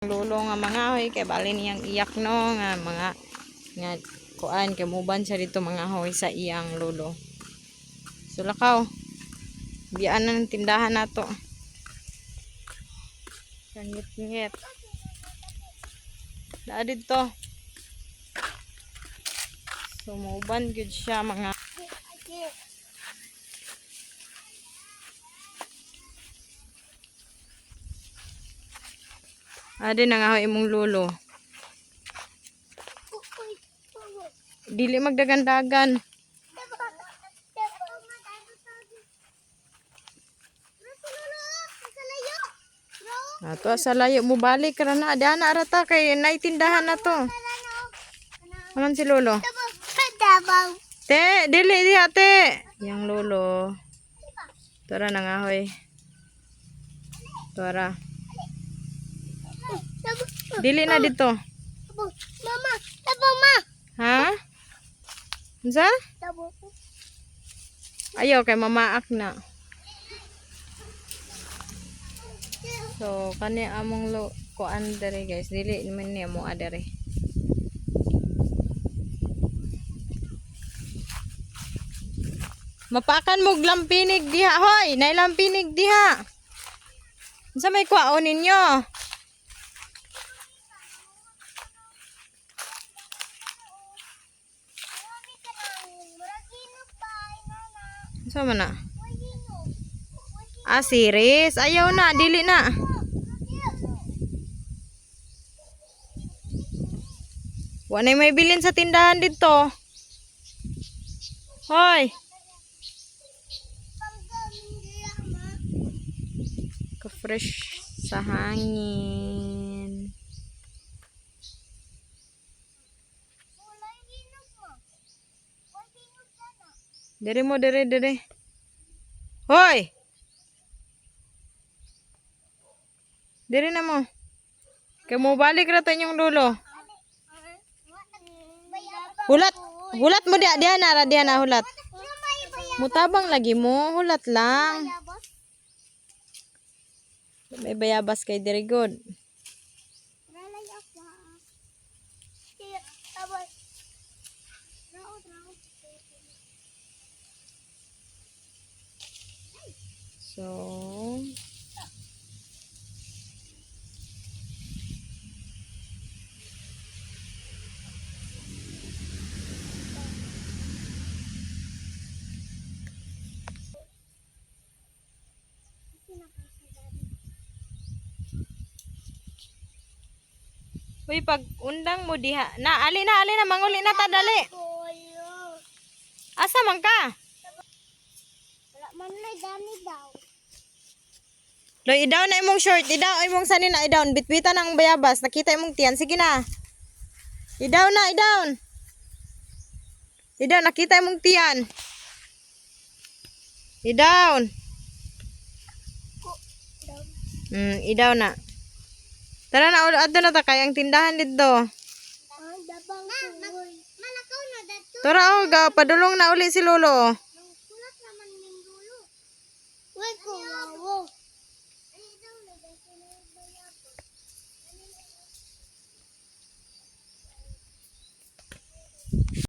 Lolo nga mga hoy kay bali niyang iyak no nga mga nga kuan kay muban siya dito mga hoy sa iyang lolo. So lakaw. Biyaan na ng tindahan nato. Ngit-ngit. Naa dito. So muban gyud siya mga ade na nga imong lolo. Dili magdagan-dagan. Ato sa layo mo balik ra na ana arata kay naitindahan na to. Aman si lolo. Te, dili diha te. Yang lolo. Tara na nga hoy. Tara. Dili na dito. Mama, mama. Ha? Unsa? Ayaw kay mamaak na. So kani among kuan dere guys, dili man niya mo adere. Mapakan mo lampinig diha hoy, nay lampinig diha. Unsa may kwaon ninyo? Unsa man na? Ah, series. Ayaw na, dili na. Wanay may bilin sa tindahan dito. Hoy. Ka-fresh sa hangin. Dere mo, dere. Hoy. Dere na mo. Kaya mo balik na tayo yung lolo. Hulat. Hulat mo diha na hulat. Mutabang lagi mo. Hulat lang. May bayabas kay dere good. So uy, pag undang mo diha. Ali na, manguli na ta dali. Asa man ka? Wala man lay dami daw. Loy, idaw na imong short, idaw imong sanin na idaw. Bitbitan ang bayabas, nakita imong tiyan. Sige na. Idaw na, idaw. Idaw, nakita imong tiyan. Idaw. Idaw na. Tara na, adto na ta kayang tindahan dito. Tara ga padulong na uli si lolo. Kulat naman ning dulo. Uy, ko.